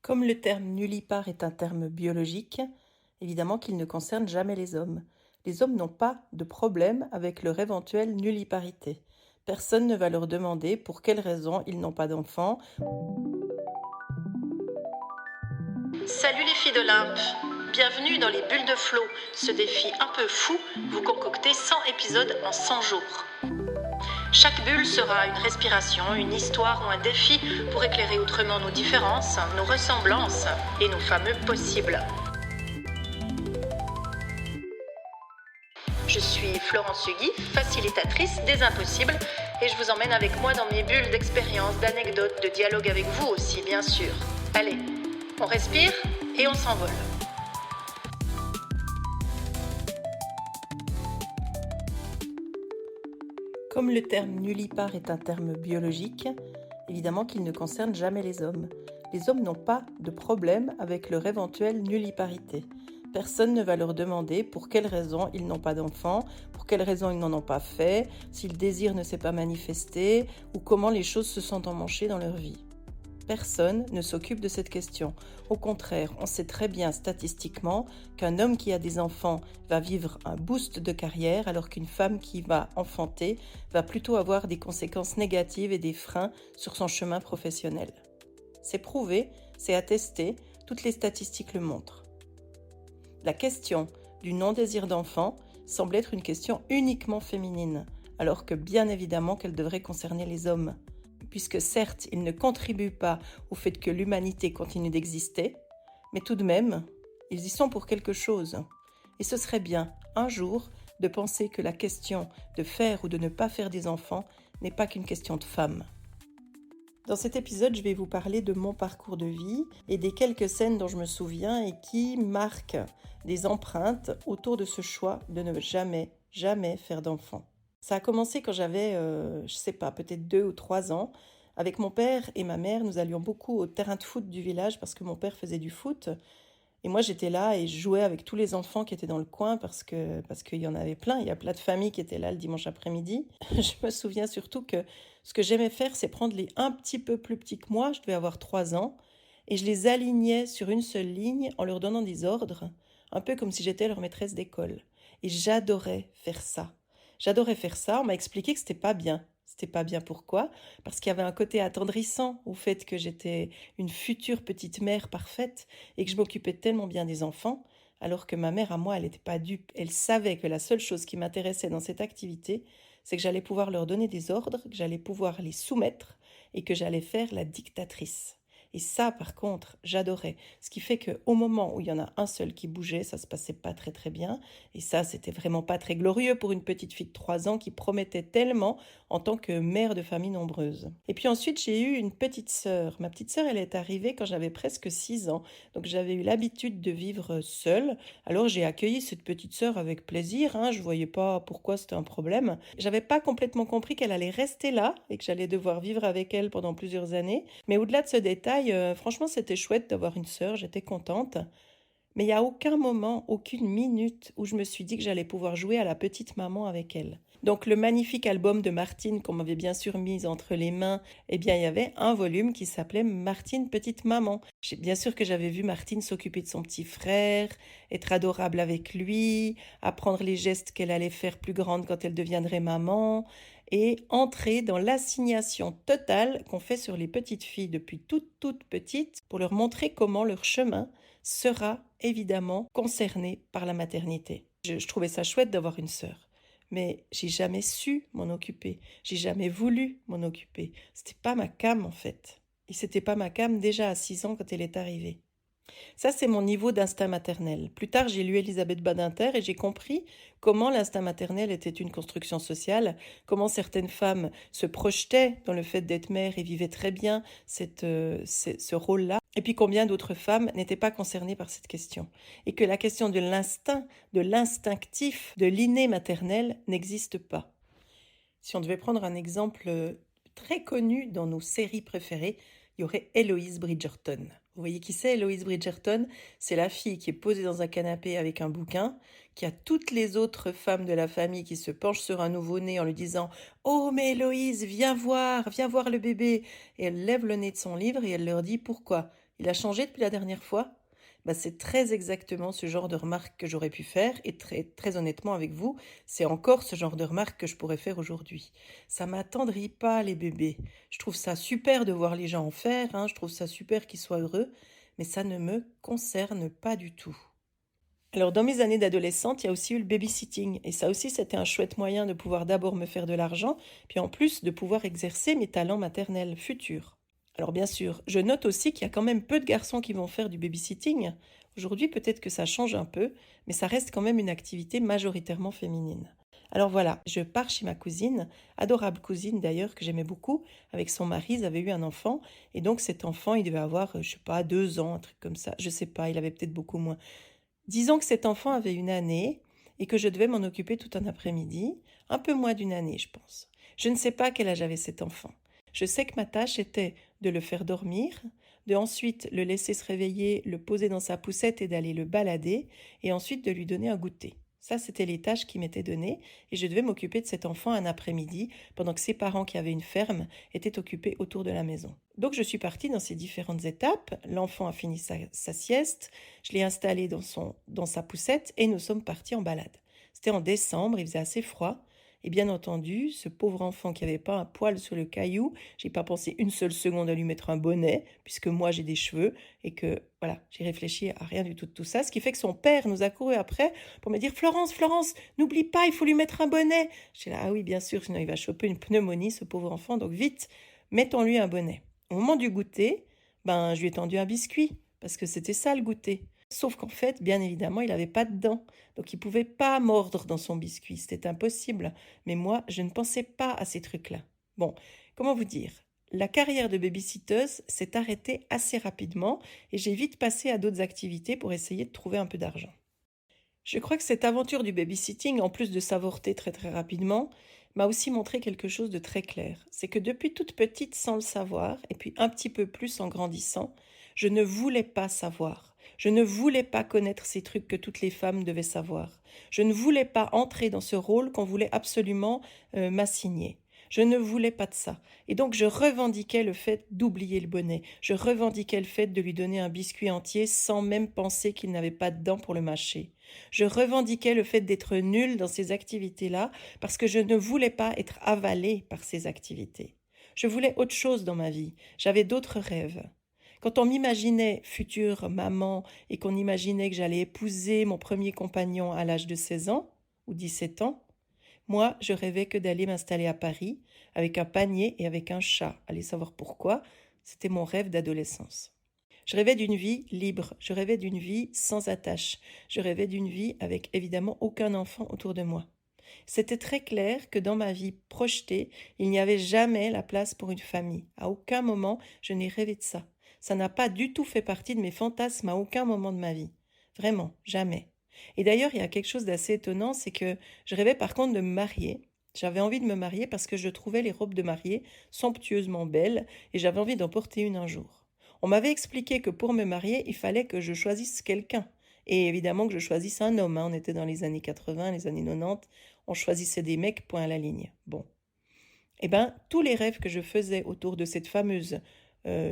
Comme le terme nullipare est un terme biologique, évidemment qu'il ne concerne jamais les hommes. Les hommes n'ont pas de problème avec leur éventuelle nulliparité. Personne ne va leur demander pour quelles raisons ils n'ont pas d'enfants. Salut les filles d'Olympe, bienvenue dans les bulles de flow, ce défi un peu fou, vous concoctez 100 épisodes en 100 jours. Chaque bulle sera une respiration, une histoire ou un défi pour éclairer autrement nos différences, nos ressemblances et nos fameux possibles. Je suis Florence Hugui, facilitatrice des impossibles, et je vous emmène avec moi dans mes bulles d'expériences, d'anecdotes, de dialogue avec vous aussi, bien sûr. Allez, on respire et on s'envole. Comme le terme nullipare est un terme biologique, évidemment qu'il ne concerne jamais les hommes. Les hommes n'ont pas de problème avec leur éventuelle nulliparité. Personne ne va leur demander pour quelles raisons ils n'ont pas d'enfants, pour quelles raisons ils n'en ont pas fait, si le désir ne s'est pas manifesté ou comment les choses se sont emmanchées dans leur vie. Personne ne s'occupe de cette question. Au contraire, on sait très bien statistiquement qu'un homme qui a des enfants va vivre un boost de carrière alors qu'une femme qui va enfanter va plutôt avoir des conséquences négatives et des freins sur son chemin professionnel. C'est prouvé, c'est attesté, toutes les statistiques le montrent. La question du non-désir d'enfant semble être une question uniquement féminine, alors que bien évidemment qu'elle devrait concerner les hommes. Puisque certes, ils ne contribuent pas au fait que l'humanité continue d'exister, mais tout de même, ils y sont pour quelque chose. Et ce serait bien, un jour, de penser que la question de faire ou de ne pas faire des enfants n'est pas qu'une question de femmes. Dans cet épisode, je vais vous parler de mon parcours de vie et des quelques scènes dont je me souviens et qui marquent des empreintes autour de ce choix de ne jamais faire d'enfants. Ça a commencé quand j'avais, peut-être 2 ou 3 ans. Avec mon père et ma mère, nous allions beaucoup au terrain de foot du village parce que mon père faisait du foot. Et moi, j'étais là et je jouais avec tous les enfants qui étaient dans le coin parce qu'il y en avait plein. Il y a plein de familles qui étaient là le dimanche après-midi. Je me souviens surtout que ce que j'aimais faire, c'est prendre les un petit peu plus petits que moi. Je devais avoir 3 ans. Et je les alignais sur une seule ligne en leur donnant des ordres, un peu comme si j'étais leur maîtresse d'école. Et j'adorais faire ça. On m'a expliqué que c'était pas bien. C'était pas bien pourquoi? Parce qu'il y avait un côté attendrissant au fait que j'étais une future petite mère parfaite et que je m'occupais tellement bien des enfants, alors que ma mère à moi, elle n'était pas dupe. Elle savait que la seule chose qui m'intéressait dans cette activité, c'est que j'allais pouvoir leur donner des ordres, que j'allais pouvoir les soumettre et que j'allais faire la dictatrice. Et ça, par contre, j'adorais. Ce qui fait qu'au moment où il y en a un seul qui bougeait, ça se passait pas très très bien. Et ça, c'était vraiment pas très glorieux pour une petite fille de 3 ans qui promettait tellement en tant que mère de famille nombreuse. Et puis ensuite, j'ai eu une petite sœur. Ma petite sœur, elle est arrivée quand j'avais presque 6 ans. Donc j'avais eu l'habitude de vivre seule. Alors j'ai accueilli cette petite sœur avec plaisir. Je voyais pas pourquoi c'était un problème. J'avais pas complètement compris qu'elle allait rester là et que j'allais devoir vivre avec elle pendant plusieurs années. Mais au-delà de ce détail, franchement, c'était chouette d'avoir une sœur, j'étais contente. Mais il n'y a aucun moment, aucune minute où je me suis dit que j'allais pouvoir jouer à la petite maman avec elle. Donc le magnifique album de Martine qu'on m'avait bien sûr mis entre les mains, eh bien il y avait un volume qui s'appelait Martine Petite Maman. Bien sûr que j'avais vu Martine s'occuper de son petit frère, être adorable avec lui, apprendre les gestes qu'elle allait faire plus grande quand elle deviendrait maman, et entrer dans l'assignation totale qu'on fait sur les petites filles depuis toutes petites pour leur montrer comment leur chemin sera évidemment concerné par la maternité. Je trouvais ça chouette d'avoir une sœur, mais j'ai jamais su m'en occuper, j'ai jamais voulu m'en occuper. C'était pas ma came en fait. Et c'était pas ma came déjà à 6 ans quand elle est arrivée. Ça, c'est mon niveau d'instinct maternel. Plus tard, j'ai lu Elisabeth Badinter et j'ai compris comment l'instinct maternel était une construction sociale, comment certaines femmes se projetaient dans le fait d'être mère et vivaient très bien ce rôle-là, et puis combien d'autres femmes n'étaient pas concernées par cette question. Et que la question de l'instinct, de l'instinctif, de l'inné maternel n'existe pas. Si on devait prendre un exemple très connu dans nos séries préférées, il y aurait Héloïse Bridgerton. Vous voyez qui c'est, Héloïse Bridgerton? C'est la fille qui est posée dans un canapé avec un bouquin, qui a toutes les autres femmes de la famille qui se penchent sur un nouveau-né en lui disant « Oh, mais Héloïse, viens voir le bébé !» Et elle lève le nez de son livre et elle leur dit « Pourquoi ? Il a changé depuis la dernière fois? C'est très exactement ce genre de remarque que j'aurais pu faire et très, très honnêtement avec vous, c'est encore ce genre de remarque que je pourrais faire aujourd'hui. Ça m'attendrit pas les bébés. Je trouve ça super de voir les gens en faire, hein, je trouve ça super qu'ils soient heureux, mais ça ne me concerne pas du tout. Alors, dans mes années d'adolescente, il y a aussi eu le babysitting. Et ça aussi, c'était un chouette moyen de pouvoir d'abord me faire de l'argent, puis en plus de pouvoir exercer mes talents maternels futurs. Alors, bien sûr, je note aussi qu'il y a quand même peu de garçons qui vont faire du babysitting. Aujourd'hui, peut-être que ça change un peu, mais ça reste quand même une activité majoritairement féminine. Alors voilà, je pars chez ma cousine, adorable cousine d'ailleurs, que j'aimais beaucoup. Avec son mari, ils avaient eu un enfant. Et donc cet enfant, il devait avoir, je sais pas, 2 ans, un truc comme ça. Je sais pas, il avait peut-être beaucoup moins. Disons que cet enfant avait une année et que je devais m'en occuper tout un après-midi, un peu moins d'une année, je pense. Je ne sais pas quel âge avait cet enfant. Je sais que ma tâche était de le faire dormir, de ensuite le laisser se réveiller, le poser dans sa poussette et d'aller le balader, et ensuite de lui donner un goûter. Ça, c'était les tâches qui m'étaient données, et je devais m'occuper de cet enfant un après-midi, pendant que ses parents qui avaient une ferme étaient occupés autour de la maison. Donc je suis partie dans ces différentes étapes. L'enfant a fini sa sieste, je l'ai installé dans sa poussette et nous sommes partis en balade. C'était en décembre, il faisait assez froid. Et bien entendu, ce pauvre enfant qui n'avait pas un poil sur le caillou, j'ai pas pensé une seule seconde à lui mettre un bonnet, puisque moi j'ai des cheveux, et que voilà, j'ai réfléchi à rien du tout de tout ça. Ce qui fait que son père nous a couru après pour me dire Florence, Florence, n'oublie pas, il faut lui mettre un bonnet. J'ai là, ah oui, bien sûr, sinon il va choper une pneumonie, ce pauvre enfant, donc vite, mettons-lui un bonnet. Au moment du goûter, je lui ai tendu un biscuit, parce que c'était ça le goûter. Sauf qu'en fait, bien évidemment, il n'avait pas de dents, donc il ne pouvait pas mordre dans son biscuit, c'était impossible. Mais moi, je ne pensais pas à ces trucs-là. Bon, comment vous dire? La carrière de babysitteuse s'est arrêtée assez rapidement et j'ai vite passé à d'autres activités pour essayer de trouver un peu d'argent. Je crois que cette aventure du babysitting, en plus de s'avorter très très rapidement, m'a aussi montré quelque chose de très clair. C'est que depuis toute petite, sans le savoir, et puis un petit peu plus en grandissant, je ne voulais pas savoir. Je ne voulais pas connaître ces trucs que toutes les femmes devaient savoir. Je ne voulais pas entrer dans ce rôle qu'on voulait absolument m'assigner. Je ne voulais pas de ça. Et donc je revendiquais le fait d'oublier le bonnet. Je revendiquais le fait de lui donner un biscuit entier sans même penser qu'il n'avait pas de dents pour le mâcher. Je revendiquais le fait d'être nulle dans ces activités-là parce que je ne voulais pas être avalée par ces activités. Je voulais autre chose dans ma vie. J'avais d'autres rêves. Quand on m'imaginait future maman et qu'on imaginait que j'allais épouser mon premier compagnon à l'âge de 16 ans ou 17 ans, moi, je rêvais que d'aller m'installer à Paris avec un panier et avec un chat. Allez savoir pourquoi, c'était mon rêve d'adolescence. Je rêvais d'une vie libre, je rêvais d'une vie sans attache, je rêvais d'une vie avec évidemment aucun enfant autour de moi. C'était très clair que dans ma vie projetée, il n'y avait jamais la place pour une famille. À aucun moment, je n'ai rêvé de ça. Ça n'a pas du tout fait partie de mes fantasmes à aucun moment de ma vie. Vraiment, jamais. Et d'ailleurs, il y a quelque chose d'assez étonnant, c'est que je rêvais par contre de me marier. J'avais envie de me marier parce que je trouvais les robes de mariée somptueusement belles et j'avais envie d'en porter une un jour. On m'avait expliqué que pour me marier, il fallait que je choisisse quelqu'un. Et évidemment que je choisisse un homme, hein. On était dans les années 80, les années 90, on choisissait des mecs, point à la ligne. Bon. Eh bien, tous les rêves que je faisais autour de cette fameuse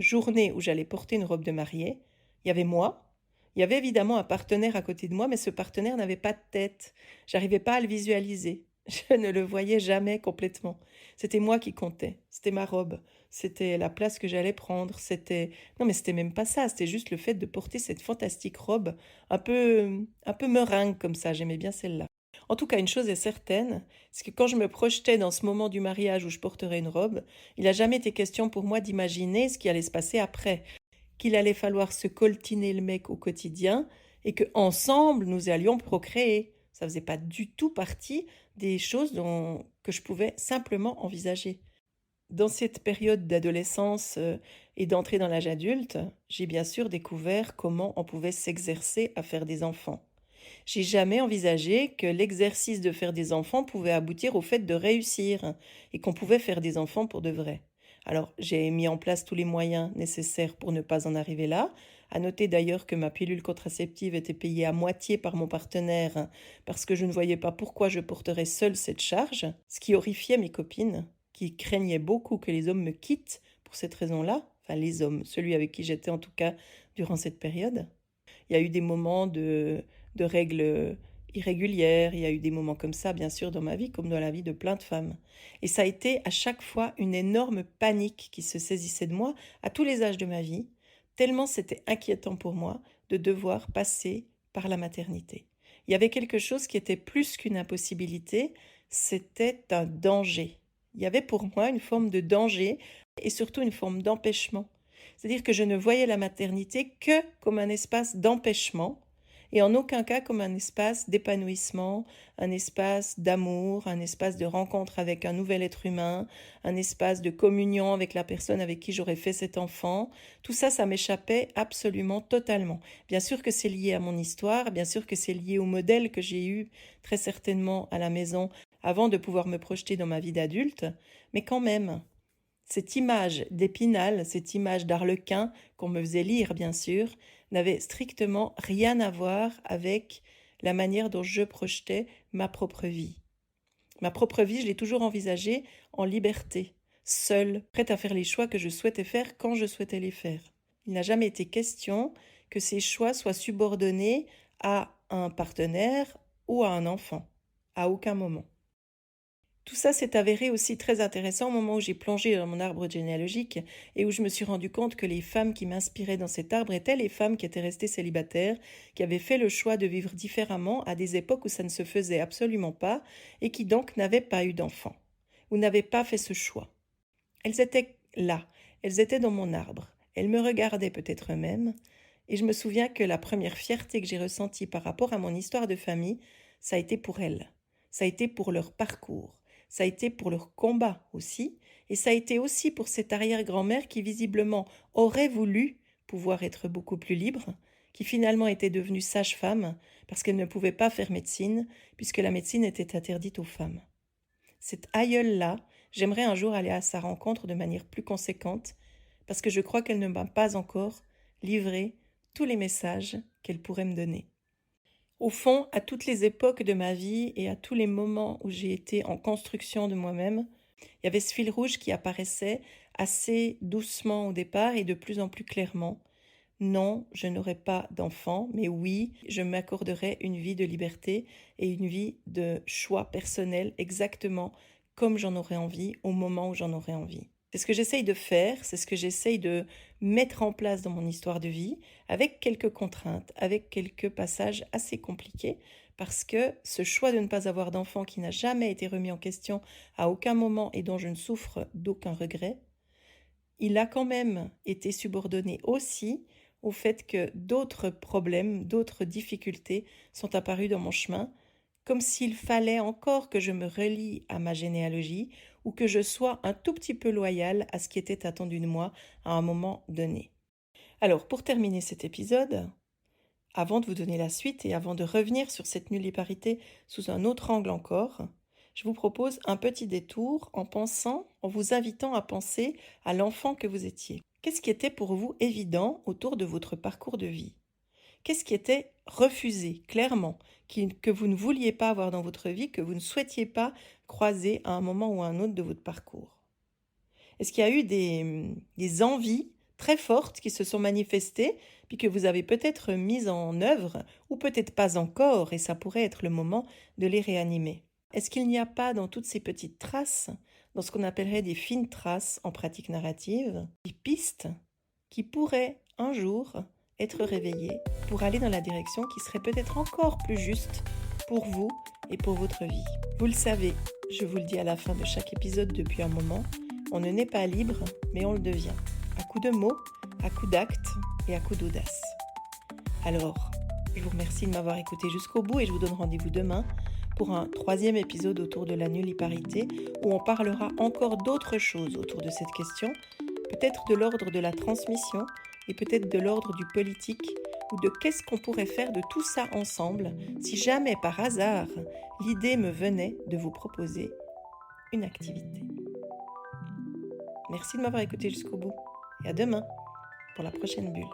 journée où j'allais porter une robe de mariée, il y avait moi, il y avait évidemment un partenaire à côté de moi, mais ce partenaire n'avait pas de tête. J'arrivais pas à le visualiser. Je ne le voyais jamais complètement. C'était moi qui comptais. C'était ma robe. C'était la place que j'allais prendre. Non, mais c'était même pas ça. C'était juste le fait de porter cette fantastique robe un peu meringue comme ça. J'aimais bien celle-là. En tout cas, une chose est certaine, c'est que quand je me projetais dans ce moment du mariage où je porterais une robe, il n'a jamais été question pour moi d'imaginer ce qui allait se passer après, qu'il allait falloir se coltiner le mec au quotidien et que ensemble nous allions procréer. Ça faisait pas du tout partie des choses que je pouvais simplement envisager. Dans cette période d'adolescence et d'entrée dans l'âge adulte, j'ai bien sûr découvert comment on pouvait s'exercer à faire des enfants. J'ai jamais envisagé que l'exercice de faire des enfants pouvait aboutir au fait de réussir et qu'on pouvait faire des enfants pour de vrai. Alors, j'ai mis en place tous les moyens nécessaires pour ne pas en arriver là. À noter d'ailleurs que ma pilule contraceptive était payée à moitié par mon partenaire parce que je ne voyais pas pourquoi je porterais seule cette charge, ce qui horrifiait mes copines, qui craignaient beaucoup que les hommes me quittent pour cette raison-là. enfin les hommes, celui avec qui j'étais en tout cas durant cette période. Il y a eu des moments de règles irrégulières, il y a eu des moments comme ça, bien sûr, dans ma vie, comme dans la vie de plein de femmes. Et ça a été à chaque fois une énorme panique qui se saisissait de moi à tous les âges de ma vie, tellement c'était inquiétant pour moi de devoir passer par la maternité. Il y avait quelque chose qui était plus qu'une impossibilité, c'était un danger. Il y avait pour moi une forme de danger et surtout une forme d'empêchement. C'est-à-dire que je ne voyais la maternité que comme un espace d'empêchement et en aucun cas comme un espace d'épanouissement, un espace d'amour, un espace de rencontre avec un nouvel être humain, un espace de communion avec la personne avec qui j'aurais fait cet enfant. Tout ça, ça m'échappait absolument totalement. Bien sûr que c'est lié à mon histoire, bien sûr que c'est lié au modèle que j'ai eu très certainement à la maison avant de pouvoir me projeter dans ma vie d'adulte, mais quand même, cette image d'Épinal, cette image d'Arlequin qu'on me faisait lire bien sûr, n'avait strictement rien à voir avec la manière dont je projetais ma propre vie. Ma propre vie, je l'ai toujours envisagée en liberté, seule, prête à faire les choix que je souhaitais faire quand je souhaitais les faire. Il n'a jamais été question que ces choix soient subordonnés à un partenaire ou à un enfant, à aucun moment. Tout ça s'est avéré aussi très intéressant au moment où j'ai plongé dans mon arbre généalogique et où je me suis rendu compte que les femmes qui m'inspiraient dans cet arbre étaient les femmes qui étaient restées célibataires, qui avaient fait le choix de vivre différemment à des époques où ça ne se faisait absolument pas et qui donc n'avaient pas eu d'enfants ou n'avaient pas fait ce choix. Elles étaient là, elles étaient dans mon arbre, elles me regardaient peut-être eux-mêmes et je me souviens que la première fierté que j'ai ressentie par rapport à mon histoire de famille, ça a été pour elles, ça a été pour leur parcours. Ça a été pour leur combat aussi, et ça a été aussi pour cette arrière-grand-mère qui visiblement aurait voulu pouvoir être beaucoup plus libre, qui finalement était devenue sage-femme parce qu'elle ne pouvait pas faire médecine, puisque la médecine était interdite aux femmes. Cette aïeule-là, j'aimerais un jour aller à sa rencontre de manière plus conséquente, parce que je crois qu'elle ne m'a pas encore livré tous les messages qu'elle pourrait me donner. Au fond, à toutes les époques de ma vie et à tous les moments où j'ai été en construction de moi-même, il y avait ce fil rouge qui apparaissait assez doucement au départ et de plus en plus clairement. Non, je n'aurai pas d'enfant, mais oui, je m'accorderai une vie de liberté et une vie de choix personnel exactement comme j'en aurai envie, au moment où j'en aurai envie. C'est ce que j'essaye de faire, c'est ce que j'essaye de mettre en place dans mon histoire de vie, avec quelques contraintes, avec quelques passages assez compliqués, parce que ce choix de ne pas avoir d'enfant qui n'a jamais été remis en question à aucun moment et dont je ne souffre d'aucun regret, il a quand même été subordonné aussi au fait que d'autres problèmes, d'autres difficultés sont apparus dans mon chemin, comme s'il fallait encore que je me relie à ma généalogie ou que je sois un tout petit peu loyale à ce qui était attendu de moi à un moment donné. Alors, pour terminer cet épisode, avant de vous donner la suite et avant de revenir sur cette nulliparité sous un autre angle encore, je vous propose un petit détour en vous invitant à penser à l'enfant que vous étiez. Qu'est-ce qui était pour vous évident autour de votre parcours de vie ? Qu'est-ce qui était refusé, clairement, que vous ne vouliez pas avoir dans votre vie, que vous ne souhaitiez pas croiser à un moment ou à un autre de votre parcours? Est-ce qu'il y a eu des envies très fortes qui se sont manifestées, puis que vous avez peut-être mises en œuvre, ou peut-être pas encore, et ça pourrait être le moment de les réanimer? Est-ce qu'il n'y a pas dans toutes ces petites traces, dans ce qu'on appellerait des fines traces en pratique narrative, des pistes qui pourraient un jour être réveillées pour aller dans la direction qui serait peut-être encore plus juste pour vous et pour votre vie? Vous le savez, je vous le dis à la fin de chaque épisode depuis un moment, on ne naît pas libre, mais on le devient, à coups de mots, à coups d'actes et à coups d'audace. Alors, je vous remercie de m'avoir écouté jusqu'au bout et je vous donne rendez-vous demain pour un 3e épisode autour de la nulliparité où on parlera encore d'autres choses autour de cette question, peut-être de l'ordre de la transmission et peut-être de l'ordre du politique ou de qu'est-ce qu'on pourrait faire de tout ça ensemble si jamais par hasard l'idée me venait de vous proposer une activité. Merci de m'avoir écouté jusqu'au bout et à demain pour la prochaine bulle.